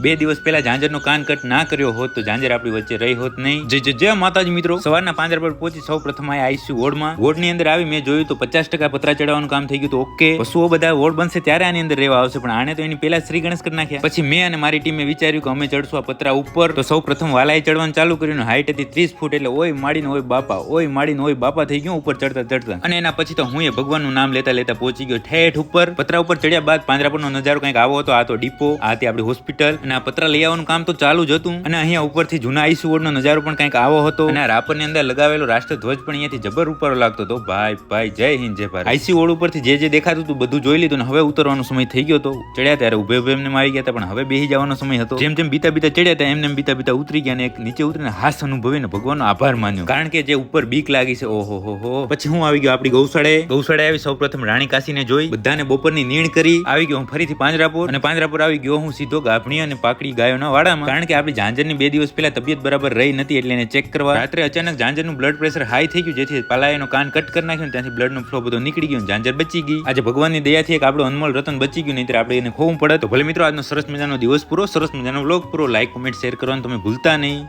2 દિવસ પહેલા ઝાંઝરનો કાન કટ ના કર્યો હોત તો ઝાંઝર આપણી વચ્ચે રહી હોત નહીં. જય માતાજી મિત્રો. સવારના 5 પર પહોંચી સૌ પ્રથમ આઈસીયુ વોર્ડમાં. વોર્ડની અંદર આવી મેં જોયું તો 50% પતરા ચડાવવાનું કામ થઈ ગયું તો ઓકે, પશુઓ બધા વોર્ડ બનશે ત્યારે આની અંદર રહેવા આવશે, પણ આને તો એની પહેલા શ્રી ગણેશ કરી નાખ્યા. પછી મેં અને મારી ટીમે વિચાર્યું કે અમે ચડશું આ પતરા ઉપર. તો સૌ પ્રથમ વાલાએ ચડવાનું ચાલુ કર્યું. હાઈટ હતી 30 ફૂટ, એટલે ઓય માડીને ઓય બાપા, ઓય માડીને ઓય બાપા થઈ ગયું ઉપર ચડતા. અને એના પછી તો હું એ ભગવાનનું નામ લેતા પહોંચી ગયો ઠેઠ ઉપર. પતરા ઉપર ચડ્યા બાદ પાંજરાપોળનો નજારો કંઈક આવો હતો. આ તો ડીપો, આ હતી આપણી હોસ્પિટલ, અને આ પતરા લઈ આવવાનું કામ તો ચાલુ જ હતું. અને અહીંયા ઉપરથી જૂના આઈસીયુ વોર્ડનો નજારો પણ કંઈક આવો હતો. અને આ રાપરની અંદર લગાવેલો રાષ્ટ્રધ્વજ પણ અહીંયાથી જબર ઉપર લાગતો હતો. ભાઈ જય હિન્દ જય ભારત. આઈસીયુ વોર્ડ ઉપરથી જે દેખાતું હતું બધું જોઈ લીધું, ને હવે ઉતરવાનો સમય થઈ ગયો હતો. ચડ્યા ત્યારે ઉભે એમને આવી ગયા હતા, પણ હવે બેસી જવાનો સમય હતો. જેમ બીતા ચડ્યા હતા એમને બીતા ઉતરી ગયા, અને એક નીચે ઉતરીને હાસ અનુભવીને ભગવાનનો આભાર માન્યો, કારણ કે જે ઉપર બીક લાગી છે. ઓહો. પછી હું આવી ગયો આપણી ગૌશાળાએ આવી સૌ પ્રથમ રાણી કાશીને જોઈ, બધાને બપોરની નીણ કરી આવી ગયો હું ફરીથી પાંજરાપોર. અને પાંજરાપોર આવી ગયો હું સીધો ગાભણી અને પાકડી ગાયોના વાડામાં, કારણ કે આપણી ઝાંઝરની 2 દિવસ પહેલા તબિયત બરાબર રહી નથી, એટલે એને ચેક કરવા. રાત્રે અચાનક ઝાંઝરનું બ્લડ પ્રેશર હાઈ થઈ ગયું, જેથી પાલાએનો કાન કટ કરી નાખ્યો, ત્યાંથી બ્લડનો ફ્લો બધો નીકળી ગયો, ઝાંઝર બચી ગઈ. આજે ભગવાનની દયાથી એક આપણો અનમોલ રતન બચી ગયું, નહીંતર આપણે એને ખોવું પડે. તો ભલે મિત્રો આજનો સરસ મજાનો દિવસ પૂરો, સરસ મજાનો વ્લોગ પૂરો. લાઈક, કોમેન્ટ, શેર કરવાનું તમે ભૂલતા નહીં.